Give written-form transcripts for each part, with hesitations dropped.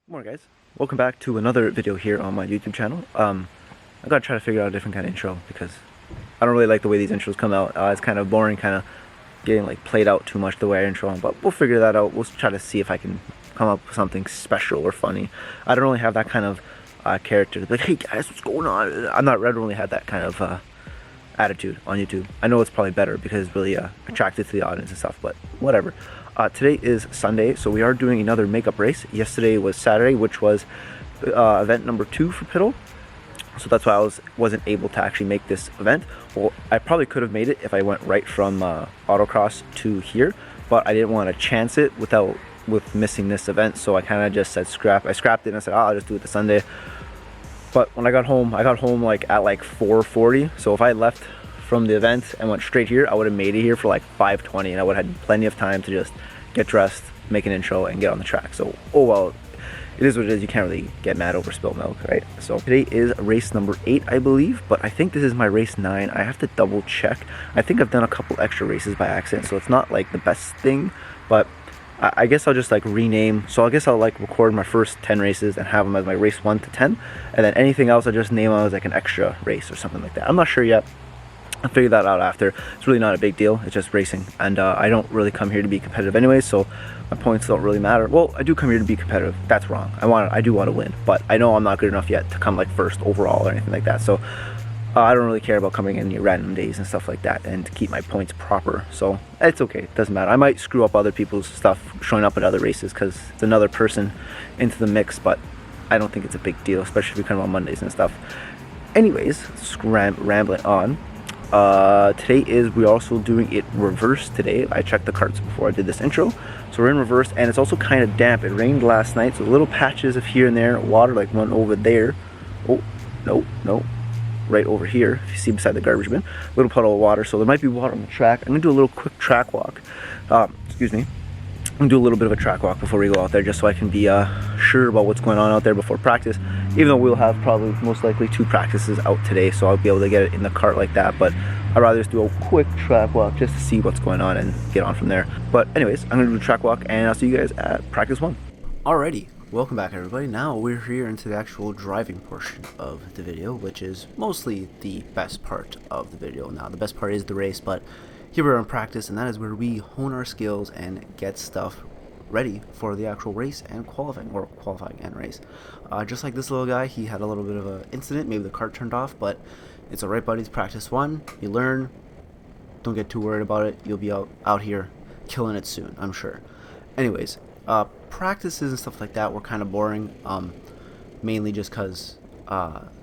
Good morning, guys. Welcome back to another video here on my YouTube channel. I gotta try to figure out a different kind of intro because I don't really like the way these intros come out. It's kind of boring, kind of getting like played out too much the way I intro them, but we'll figure that out. We'll try to see if I can come up with something special or funny. I don't really have that kind of character to be like, hey guys, what's going on? I don't really have that kind of attitude on YouTube. I know it's probably better because it's really attractive to the audience and stuff, but whatever. Today is Sunday, so we are doing another makeup race. Yesterday was Saturday, which was event number 2 for Piddle. So that's why I wasn't able to actually make this event. Well, I probably could have made it if I went right from autocross to here, but I didn't want to chance it with missing this event. So I kind of just said scrap. I scrapped it and I said, oh, I'll just do it the Sunday. But when I got home like at like 4:40. So if I left from the event and went straight here, I would have made it here for like 5:20, and I would have had plenty of time to just get dressed, make an intro, and get on the track. So, oh well, it is what it is. You can't really get mad over spilled milk, right? So today is race number 8, I believe, but I think this is my race 9. I have to double check. I think I've done a couple extra races by accident, so it's not like the best thing, but I guess I'll just like rename. So I guess I'll like record my first 10 races and have them as my race 1 to 10, and then anything else I just name them as like an extra race or something like that. I'm not sure yet. I'll figure that out after. It's really not a big deal. It's just racing, and I don't really come here to be competitive anyway, so my points don't really matter. Well, I do come here to be competitive. That's wrong. I do want to win, but I know I'm not good enough yet to come like first overall or anything like that. So I don't really care about coming in random days and stuff like that, and to keep my points proper. So it's okay. It doesn't matter. I might screw up other people's stuff showing up at other races because it's another person into the mix, but I don't think it's a big deal, especially if we come on Mondays and stuff. Anyways, rambling on. We're also doing it reverse today. I checked the carts before I did this intro, so we're in reverse, and it's also kind of damp. It rained last night, so little patches of here and there, water, like one over there. Oh, no, right over here, if you see beside the garbage bin, little puddle of water, so there might be water on the track. I'm gonna do a little quick track walk. Excuse me. I'm gonna do a little bit of a track walk before we go out there, just so I can be sure about what's going on out there before practice, even though we'll have probably most likely 2 practices out today, so I'll be able to get it in the cart like that. But I'd rather just do a quick track walk just to see what's going on and get on from there. But anyways, I'm gonna do a track walk, and I'll see you guys at practice 1. Alrighty, welcome back everybody. Now we're here into the actual driving portion of the video, which is mostly the best part of the video. Now the best part is the race, but here we're in practice, and that is where we hone our skills and get stuff ready for the actual race and qualifying and race. Just like this little guy, he had a little bit of an incident. Maybe the cart turned off, but it's alright, buddies. Practice 1. You learn. Don't get too worried about it. You'll be out here killing it soon, I'm sure. Anyways, practices and stuff like that were kind of boring, mainly just because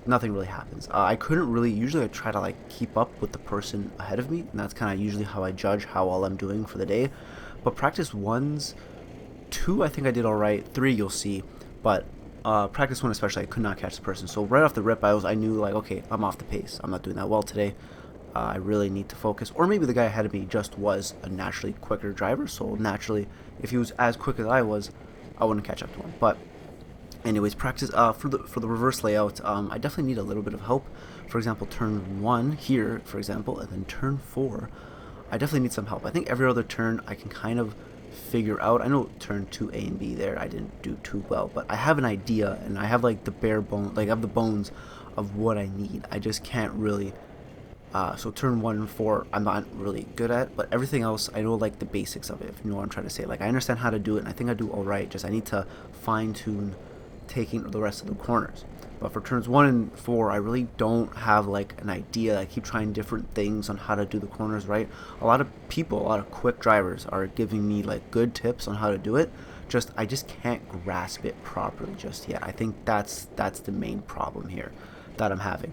nothing really happens. I couldn't really, usually I try to like keep up with the person ahead of me, and that's kind of usually how I judge how well I'm doing for the day. But practice 2, I think I did alright. 3, you'll see, but practice 1 especially, I could not catch the person. So right off the rip, I knew like, okay, I'm off the pace. I'm not doing that well today. I really need to focus. Or maybe the guy ahead of me just was a naturally quicker driver, so naturally, if he was as quick as I was, I wouldn't catch up to him. But anyways, practice for the reverse layout. I definitely need a little bit of help. For example, turn 1 here, for example, and then turn 4. I definitely need some help. I think every other turn I can kind of figure out. I know turn 2 A and B there I didn't do too well, but I have an idea, and I have like the bare bone, like I have the bones of what I need. I just can't really. So turn 1 and 4 I'm not really good at, but everything else I know like the basics of it, if you know what I'm trying to say. Like I understand how to do it, and I think I do alright, just I need to fine tune taking the rest of the corners. But for turns 1 and 4 I really don't have like an idea. I keep trying different things on how to do the corners right. A lot of quick drivers are giving me like good tips on how to do it, I just can't grasp it properly just yet. I think that's the main problem here that I'm having.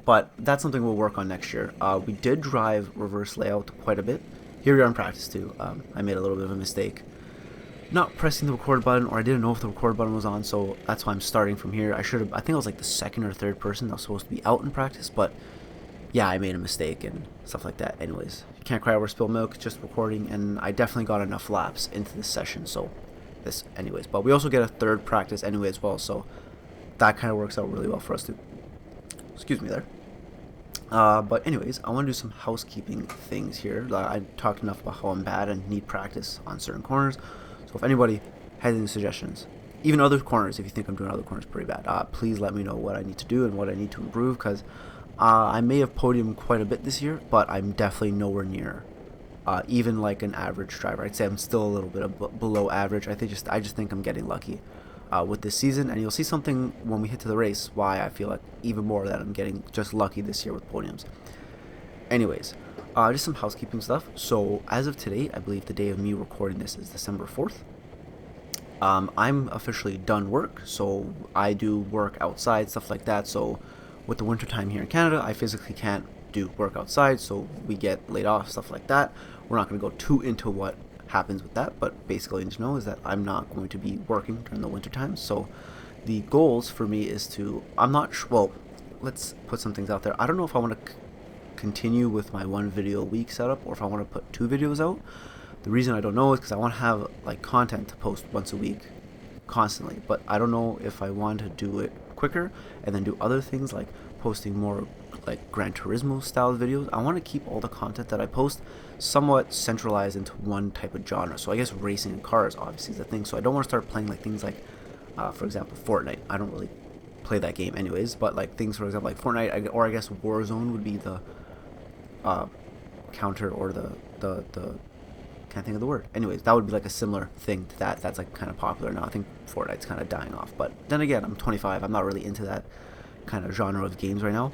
But that's something we'll work on next year. We did drive reverse layout quite a bit. Here we are in practice too. I made a little bit of a mistake not pressing the record button, or I didn't know if the record button was on, so that's why I'm starting from here. I think I was like the 2nd or 3rd person that was supposed to be out in practice, but yeah, I made a mistake and stuff like that. Anyways, can't cry over spilled milk, just recording, and I definitely got enough laps into this session, so this anyways. But we also get a 3rd practice anyway as well, so that kind of works out really well for us too. Excuse me there. But anyways, I want to do some housekeeping things here. I talked enough about how I'm bad and need practice on certain corners. So if anybody has any suggestions, even other corners, if you think I'm doing other corners pretty bad, please let me know what I need to do and what I need to improve, because I may have podiumed quite a bit this year, but I'm definitely nowhere near even like an average driver. I'd say I'm still a little bit below average. I just think I'm getting lucky with this season, and you'll see something when we hit to the race why I feel like even more that I'm getting just lucky this year with podiums. Anyways, just some housekeeping stuff. So as of today, I believe the day of me recording this is December 4th. I'm officially done work, so I do work outside, stuff like that. So with the winter time here in Canada, I physically can't do work outside, so we get laid off, stuff like that. We're not going to go too into what happens with that, but basically you need to know is that I'm not going to be working during the winter time. So the goals for me is to, well, let's put some things out there. I don't know if I want to continue with my 1 video a week setup, or if I want to put 2 videos out. The reason I don't know is because I want to have like content to post once a week constantly, but I don't know if I want to do it quicker and then do other things like posting more like Gran Turismo style videos. I want to keep all the content that I post somewhat centralized into one type of genre. So I guess racing and cars obviously is the thing. So I don't want to start playing like things like for example Fortnite. I don't really play that game anyways, but like things for example like Fortnite, or I guess Warzone would be the counter, or the can't think of the word. Anyways, that would be like a similar thing to that. That's like kind of popular now. I think Fortnite's kind of dying off, but then again, I'm 25. I'm not really into that kind of genre of games right now.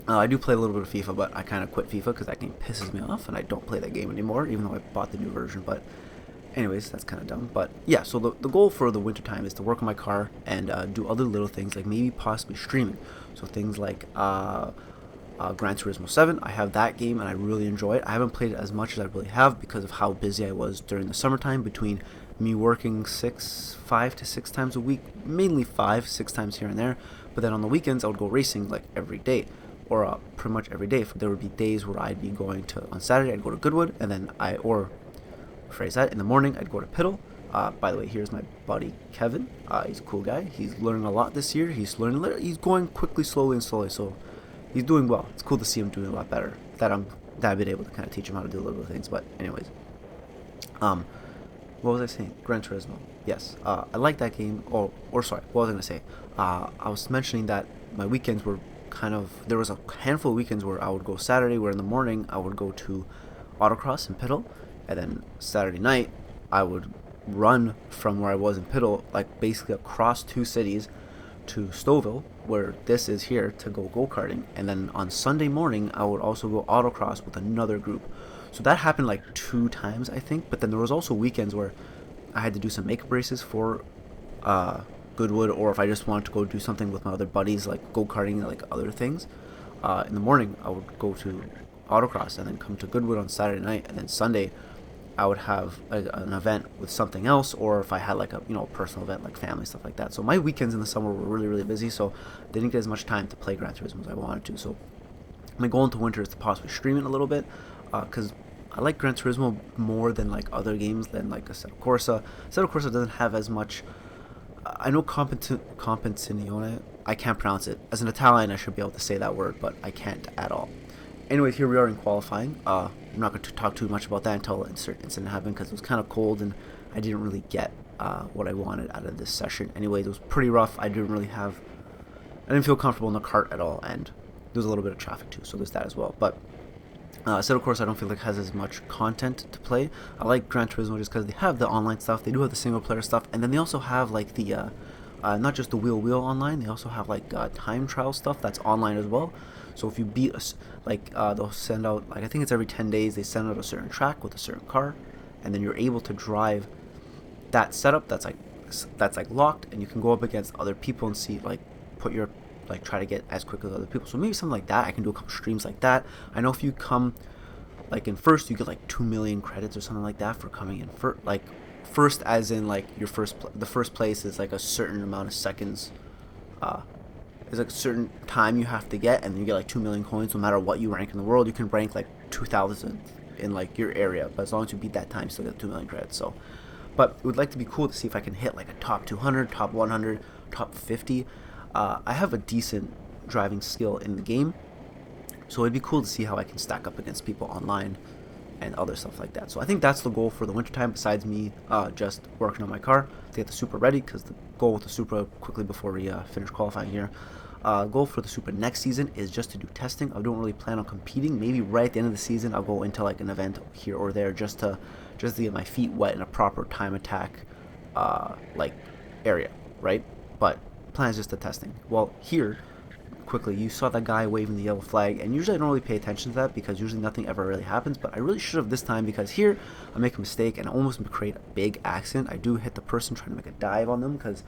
I do play a little bit of FIFA, but I kind of quit FIFA because that game pisses me off, and I don't play that game anymore, even though I bought the new version. But anyways, that's kind of dumb. But yeah, so the goal for the winter time is to work on my car and do other little things, like maybe possibly streaming. So things like Gran Turismo 7, I have that game and I really enjoy it. I haven't played it as much as I really have because of how busy I was during the summertime, between me working 5 to 6 times a week, mainly 6 times here and there, but then on the weekends I would go racing like every day, or pretty much every day. There would be days where I'd be going to, on Saturday I'd go to GoodWood, and then in the morning I'd go to Piddle. By the way, here's my buddy Kevin. He's a cool guy. He's learning a lot this year. He's going quickly, slowly, so he's doing well. It's cool to see him doing a lot better. That I've been able to kind of teach him how to do a little bit of things. But anyways, what was I saying? Gran Turismo. Yes, I like that game. Or sorry, what was I gonna say? I was mentioning that my weekends were there was a handful of weekends where I would go Saturday, where in the morning I would go to autocross in Piddle, and then Saturday night I would run from where I was in Piddle, like basically across 2 cities to Stouffville, where this is here, to go go-karting. And then on Sunday morning I would also go autocross with another group. So that happened like 2 times, I think. But then there was also weekends where I had to do some makeup races for GoodWood, or if I just wanted to go do something with my other buddies, like go-karting and like other things. In the morning I would go to autocross and then come to GoodWood on Saturday night, and then Sunday I would have an event with something else, or if I had like a personal event like family, stuff like that. So my weekends in the summer were really, really busy, so I didn't get as much time to play Gran Turismo as I wanted to. So my goal into winter is to possibly stream it a little bit, because I like Gran Turismo more than like other games, than like C.R.K.C. C.R.K.C doesn't have as much. I know Competizione. I can't pronounce it. As an Italian, I should be able to say that word, but I can't at all. Anyways, here we are in qualifying. I'm not going to talk too much about that until incident happened, because it was kind of cold and I didn't really get what I wanted out of this session. Anyway, it was pretty rough. I didn't feel comfortable in the cart at all, and there was a little bit of traffic too, so there's that as well. But so of course I don't feel like it has as much content to play. I like Gran Turismo just because they have the online stuff, they do have the single player stuff, and then they also have like the not just the wheel online, they also have like time trial stuff that's online as well. So if you beat they'll send out, like I think it's every 10 days, they send out a certain track with a certain car, and then you're able to drive that setup that's like locked, and you can go up against other people and see try to get as quick as other people. So maybe something like that. I can do a couple streams like that. I know if you come like in first, you get like 2 million credits or something like that for coming in first, as in like your the first place is like a certain amount of seconds. There's like a certain time you have to get, and then you get like 2 million coins. No matter what you rank in the world, you can rank like 2,000 in like your area, but as long as you beat that time, you still get 2 million credits. So, but it would like to be cool to see if I can hit like a top 200, top 100, top 50. I have a decent driving skill in the game, so it'd be cool to see how I can stack up against people online and other stuff like that. So I think that's the goal for the wintertime, besides me just working on my car to get the Super ready, because goal with the Supra quickly before we finish qualifying here. Goal for the Supra next season is just to do testing. I don't really plan on competing. Maybe right at the end of the season I'll go into like an event here or there just to get my feet wet in a proper time attack like area, right? But plan is just the testing. Well, here quickly, you saw that guy waving the yellow flag, and usually I don't really pay attention to that because usually nothing ever really happens, but I really should have this time because here I make a mistake and I almost create a big accident. I do hit the person trying to make a dive on them because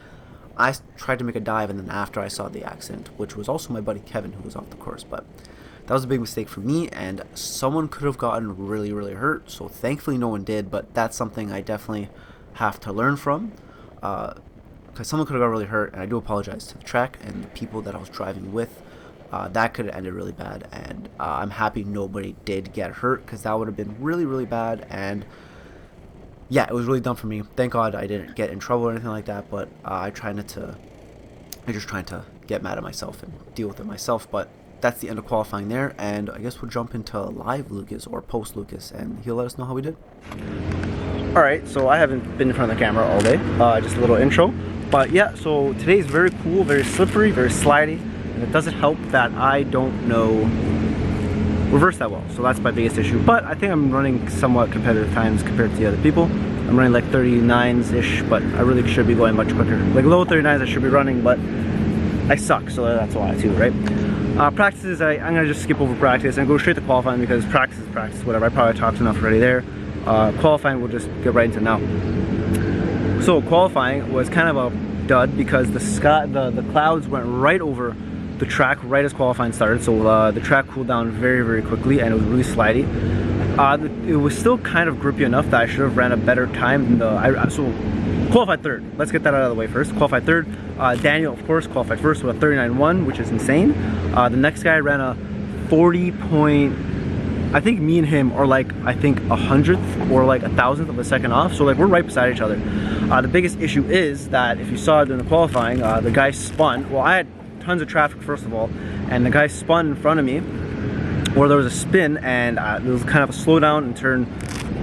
I tried to make a dive, and then after I saw the accident, which was also my buddy Kevin who was off the course, but that was a big mistake for me, and someone could have gotten really, really hurt, so thankfully no one did, but that's something I definitely have to learn from. Because someone could have got really hurt, and I do apologize to the track and the people that I was driving with. That could have ended really bad, and I'm happy nobody did get hurt because that would have been really, really bad. And yeah, it was really dumb for me. Thank God I didn't get in trouble or anything like that, but I'm just trying to get mad at myself and deal with it myself. But that's the end of qualifying there, and I guess we'll jump into live Lucas or post Lucas, and he'll let us know how we did. Alright, so I haven't been in front of the camera all day, just a little intro. But yeah, so today's very cool, very slippery, very slidey, and it doesn't help that I don't know reverse that well, so that's my biggest issue. But I think I'm running somewhat competitive times compared to the other people. I'm running like 39s-ish, but I really should be going much quicker. Like low 39s I should be running, but I suck, so that's why too, right? Practices, I'm gonna just skip over practice and go straight to qualifying because practice is practice, whatever. I probably talked enough already there. Qualifying, we'll just get right into now. So qualifying was kind of a dud because the clouds went right over the track right as qualifying started. So the track cooled down very, very quickly, and it was really slidey. It was still kind of grippy enough that I should have ran a better time than so qualified third. Let's get that out of the way first. Qualified third. Daniel, of course, qualified first with a 39.1, which is insane. The next guy ran a 40 point. I think me and him are like, I think 100th or like 1,000th of a second off, so like we're right beside each other. The biggest issue is that if you saw it during the qualifying, the guy spun. Well, I had tons of traffic first of all, and the guy spun in front of me, or there was a spin, and there was kind of a slowdown in turn.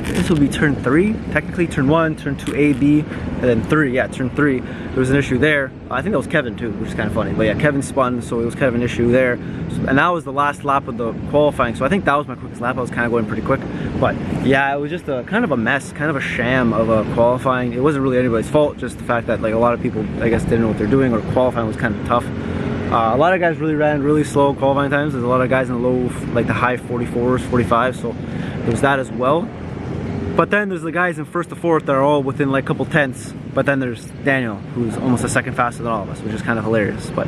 This will be turn 3, technically turn 1, turn 2 A, B, and then 3, yeah, turn 3. There was an issue there. I think that was Kevin too, which is kind of funny, but yeah, Kevin spun, so it was kind of an issue there. And that was the last lap of the qualifying, so I think that was my quickest lap. I was kind of going pretty quick, but yeah, it was just a kind of a mess, kind of a sham of a qualifying. It wasn't really anybody's fault, just the fact that like a lot of people, I guess, didn't know what they're doing, or qualifying was kind of tough. A lot of guys really ran really slow qualifying times. There's a lot of guys in the low, like the high 44s, 45, so there's that as well. But then there's the guys in first to fourth that are all within like a couple tenths. But then there's Daniel, who's almost a second faster than all of us, which is kind of hilarious. But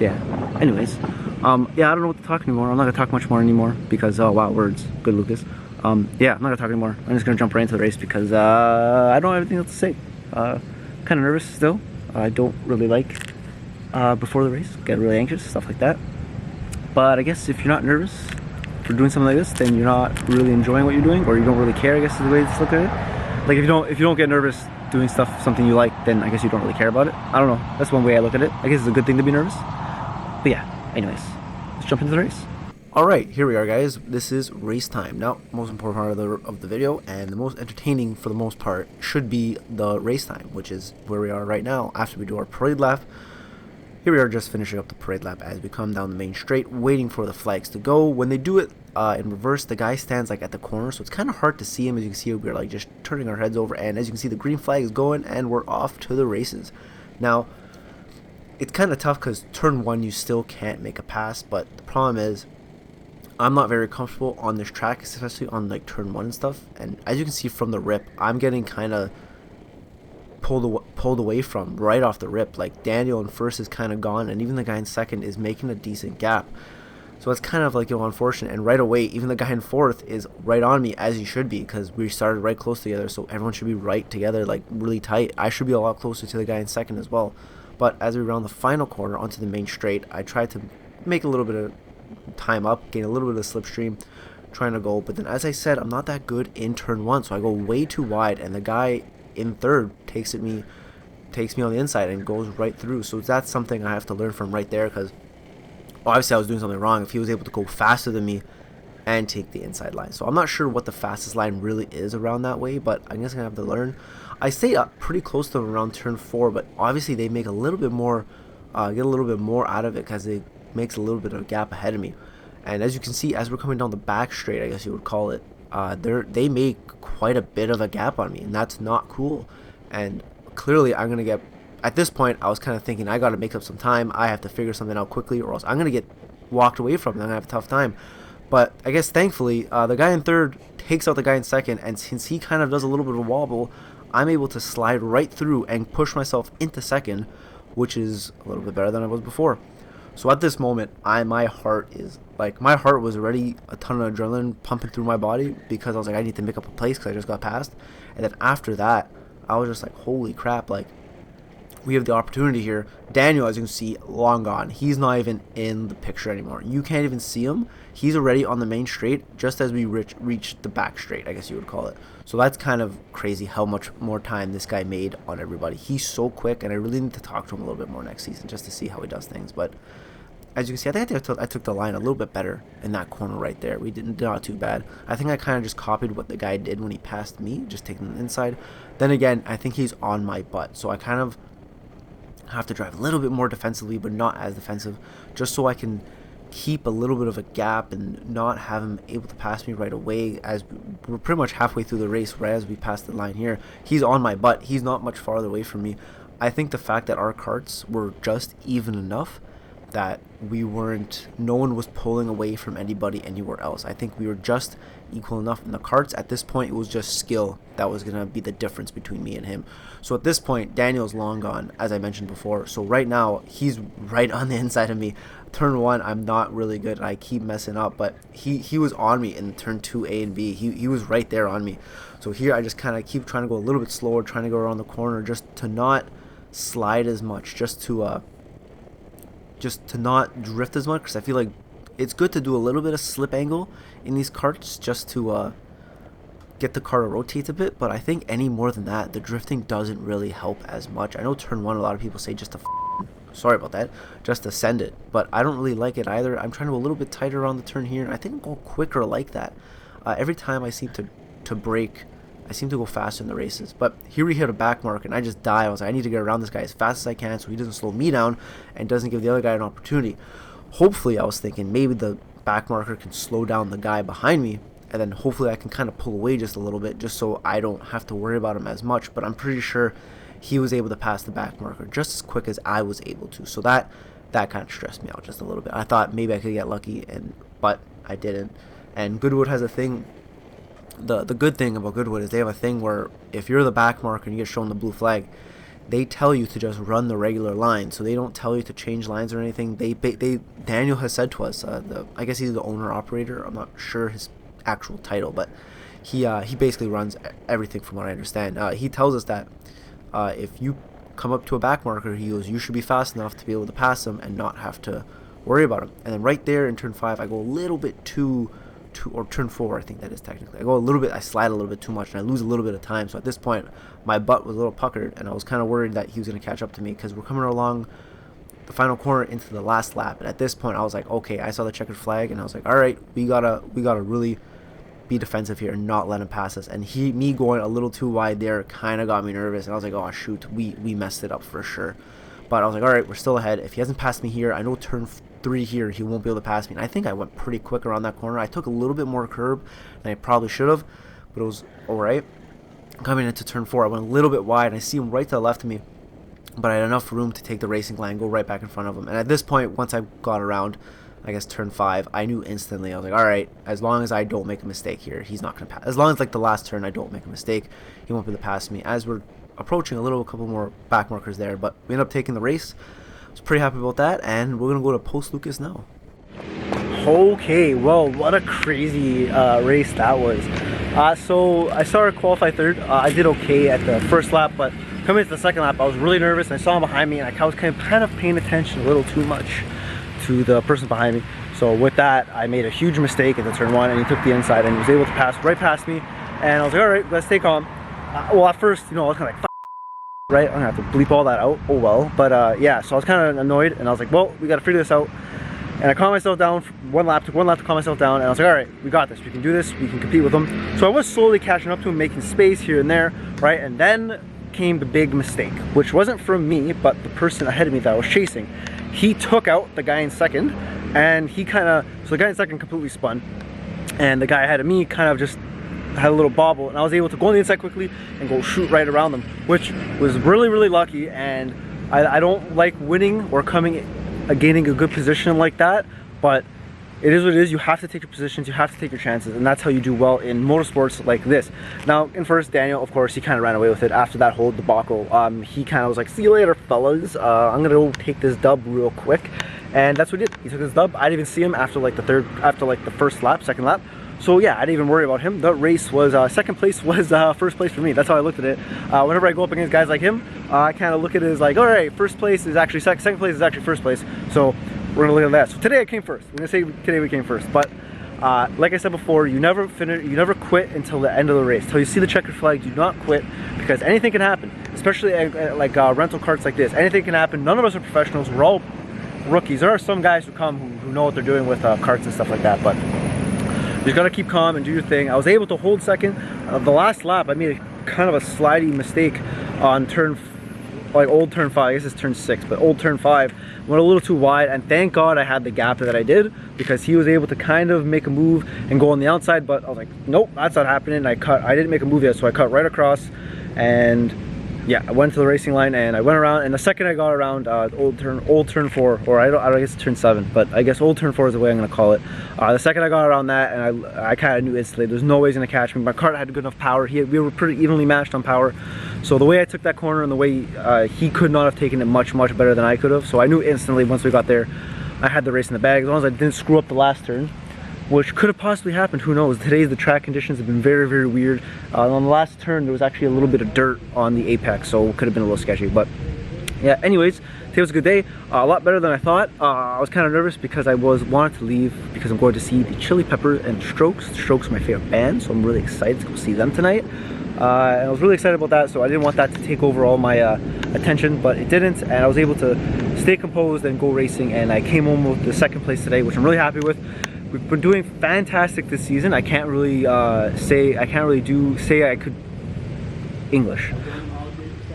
yeah, anyways, yeah, I don't know what to talk anymore. I'm not gonna talk much more anymore because oh wow, words, good Lucas. Yeah, I'm not gonna talk anymore. I'm just gonna jump right into the race because I don't have anything else to say. Kind of nervous still. I don't really like before the race, get really anxious, stuff like that. But I guess if you're not nervous for doing something like this, then you're not really enjoying what you're doing, or you don't really care, I guess is the way to look at it. Like if you don't get nervous doing something you like, then I guess you don't really care about it. I don't know, that's one way I look at it. I guess it's a good thing to be nervous. But yeah, anyways, let's jump into the race. Alright, here we are guys. This is race time. Now, most important part of the video, and the most entertaining for the most part, should be the race time, which is where we are right now after we do our parade lap. Here we are just finishing up the parade lap as we come down the main straight, waiting for the flags to go. When they do it in reverse, the guy stands like at the corner, so it's kind of hard to see him. As you can see, we're like just turning our heads over, and as you can see, the green flag is going, and we're off to the races. Now, it's kind of tough because turn 1 you still can't make a pass, but the problem is I'm not very comfortable on this track, especially on like turn 1 and stuff. And as you can see from the rip, I'm getting kind of pulled away from right off the rip. Like Daniel in first is kind of gone, and even the guy in second is making a decent gap. So it's kind of like, you know, unfortunate. And right away, even the guy in fourth is right on me, as he should be, because we started right close together. So everyone should be right together, like really tight. I should be a lot closer to the guy in second as well. But as we round the final corner onto the main straight, I tried to make a little bit of time up, gain a little bit of slipstream, trying to go. But then, as I said, I'm not that good in turn 1, so I go way too wide, and the guy in third takes me on the inside and goes right through. So that's something I have to learn from right there, because obviously I was doing something wrong. If he was able to go faster than me and take the inside line. So I'm not sure what the fastest line really is around that way, but I guess I'm gonna have to learn. I stay up pretty close to them around turn 4, but obviously they make a little bit more, get a little bit more out of it because it makes a little bit of a gap ahead of me. And as you can see, as we're coming down the back straight, I guess you would call it, they make quite a bit of a gap on me, and that's not cool. And clearly I'm gonna get, at this point I was kind of thinking I got to make up some time, I have to figure something out quickly or else I'm gonna get walked away from them. I'm gonna have a tough time. But I guess thankfully the guy in third takes out the guy in second, and since he kind of does a little bit of a wobble, I'm able to slide right through and push myself into second, which is a little bit better than I was before. So at this moment, my heart was already a ton of adrenaline pumping through my body because I was like, I need to make up a place because I just got passed. And then after that, I was just like, holy crap, like, we have the opportunity here. Daniel, as you can see, long gone. He's not even in the picture anymore. You can't even see him. He's already on the main straight just as we reach the back straight, I guess you would call it. So that's kind of crazy how much more time this guy made on everybody. He's so quick, and I really need to talk to him a little bit more next season just to see how he does things. But as you can see, I think I took the line a little bit better in that corner right there. We did not too bad. I think I kind of just copied what the guy did when he passed me, just taking the inside. Then again, I think he's on my butt, so I kind of have to drive a little bit more defensively, but not as defensive, just so I can keep a little bit of a gap and not have him able to pass me right away. As we're pretty much halfway through the race, right as we pass the line here, he's on my butt. He's not much farther away from me. I think the fact that our carts were just even enough that no one was pulling away from anybody anywhere else. I think we were just equal enough in the carts. At this point, it was just skill that was going to be the difference between me and him. So at this point, Daniel's long gone, as I mentioned before. So right now, he's right on the inside of me. Turn 1, I'm not really good, and I keep messing up, but he was on me in turn 2, A and B. He was right there on me. So here, I just kind of keep trying to go a little bit slower, trying to go around the corner just to not slide as much, just to not drift as much, because I feel like it's good to do a little bit of slip angle in these carts just to get the car to rotate a bit, but I think any more than that, the drifting doesn't really help as much. I know turn 1, a lot of people say just to sorry about that, just to send it, but I don't really like it either. I'm trying to go a little bit tighter on the turn here, and I think I'll go quicker like that. Every time I seem to brake, I seem to go faster in the races. But here we hit a back mark, and I just die. I was like, I need to get around this guy as fast as I can so he doesn't slow me down and doesn't give the other guy an opportunity. Hopefully, I was thinking maybe the back marker can slow down the guy behind me, and then hopefully I can kind of pull away just a little bit just so I don't have to worry about him as much. But I'm pretty sure he was able to pass the back marker just as quick as I was able to. So that kind of stressed me out just a little bit. I thought maybe I could get lucky, but I didn't. And GoodWood has a thing. The good thing about GoodWood is they have a thing where if you're the back marker and you get shown the blue flag, they tell you to just run the regular line. So they don't tell you to change lines or anything. Daniel has said to us, I guess he's the owner operator. I'm not sure his actual title, but he basically runs everything from what I understand. He tells us that if you come up to a back marker, he goes, you should be fast enough to be able to pass him and not have to worry about him. And then right there in turn 5, I go a little bit too, or turn 4, I think that is technically. I slide a little bit too much, and I lose a little bit of time. So at this point, my butt was a little puckered, and I was kind of worried that he was going to catch up to me because we're coming along the final corner into the last lap. And at this point, I was like, okay, I saw the checkered flag, and I was like, all right, we gotta really be defensive here and not let him pass us. And me going a little too wide there kind of got me nervous, and I was like, oh shoot, we messed it up for sure. But I was like, all right, we're still ahead. If he hasn't passed me here, I know turn 3 here, he won't be able to pass me. And I think I went pretty quick around that corner. I took a little bit more curb than I probably should have, but it was all right. Coming into turn 4, I went a little bit wide, and I see him right to the left of me, but I had enough room to take the racing line, go right back in front of him. And at this point, once I got around, I guess turn 5, I knew instantly. I was like, all right, as long as I don't make a mistake here, he's not going to pass. As long as like the last turn I don't make a mistake, he won't be able to pass me. As we're approaching a couple more back markers there, but we ended up taking the race. I was pretty happy about that, and we're going to go to Post Lucas now. Okay, well, what a crazy race that was. So I saw her qualify third. I did okay at the first lap, but coming into the second lap, I was really nervous. I saw him behind me, and I was kind of paying attention a little too much to the person behind me. So with that, I made a huge mistake at the turn 1, and he took the inside, and he was able to pass right past me. And I was like, all right, let's stay calm. Well, at first, I was kind of like, right, I'm gonna have to bleep all that out. Oh well. But yeah, so I was kind of annoyed, and I was like, well, we got to figure this out. And I calmed myself down for one lap, took one lap to calm myself down, and I was like, all right, we got this, we can do this, we can compete with him. So I was slowly catching up to him, making space here and there, right? And then came the big mistake, which wasn't from me, but the person ahead of me that I was chasing. He took out the guy in second, and he kind of, so the guy in second completely spun, and the guy ahead of me kind of just had a little bobble, and I was able to go on the inside quickly and go shoot right around them, which was really, really lucky. And I don't like winning or gaining a good position like that, but it is what it is. You have to take your positions, you have to take your chances, and that's how you do well in motorsports like this. Now, in first, Daniel, of course, he kind of ran away with it after that whole debacle. He kind of was like, see you later, fellas. I'm gonna go take this dub real quick, and that's what he did. He took his dub. I didn't even see him after like the first lap, second lap. So yeah, I didn't even worry about him. The race was, second place was first place for me. That's how I looked at it. Whenever I go up against guys like him, I kind of look at it as like, all right, first place is actually second place is actually first place. So we're gonna look at that. So today I came first. We're gonna say today we came first. But like I said before, you never quit until the end of the race. Till you see the checkered flag, do not quit, because anything can happen. Especially like rental carts like this. Anything can happen. None of us are professionals. We're all rookies. There are some guys who come who know what they're doing with carts and stuff like that. But you just gotta keep calm and do your thing. I was able to hold second. The last lap, I made kind of a slidey mistake on old turn 5. I guess it's turn 6, but old turn 5 went a little too wide, and thank God I had the gap that I did, because he was able to kind of make a move and go on the outside. But I was like, nope, that's not happening. I didn't make a move yet, so I cut right across, and yeah, I went to the racing line and I went around, and the second I got around old turn 4, or I don't guess it's turn 7, but I guess old turn 4 is the way I'm gonna call it. The second I got around that, and I kind of knew instantly there's no way he's gonna catch me. My cart had good enough power. We were pretty evenly matched on power. So the way I took that corner and the way he could not have taken it much better than I could have. So I knew instantly once we got there, I had the race in the bag, as long as I didn't screw up the last turn, which could have possibly happened, who knows. Today the track conditions have been very, very weird. On the last turn there was actually a little bit of dirt on the apex, so it could have been a little sketchy. But yeah, anyways, today was a good day. A lot better than I thought. I was kind of nervous because I wanted to leave because I'm going to see the Chili Pepper and Strokes. Strokes are my favorite band, so I'm really excited to go see them tonight. And I was really excited about that, so I didn't want that to take over all my attention, but it didn't, and I was able to stay composed and go racing, and I came home with the second place today, which I'm really happy with. We've been doing fantastic this season. I can't really say I could English.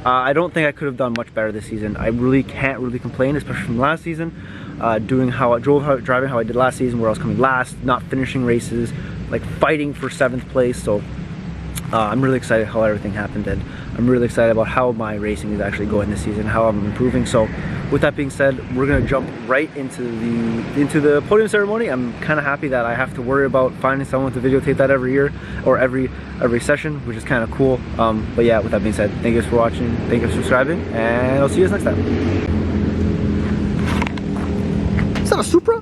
I don't think I could have done much better this season. I really can't really complain, especially from last season. Driving how I did last season, where I was coming last, not finishing races, like fighting for 7th place. So I'm really excited how everything happened, and I'm really excited about how my racing is actually going this season, how I'm improving. So with that being said, we're gonna jump right into the podium ceremony. I'm kind of happy that I have to worry about finding someone to videotape that every year or every session, which is kind of cool. But yeah, with that being said, thank you guys for watching, thank you guys for subscribing, and I'll see you guys next time. Is that a Supra?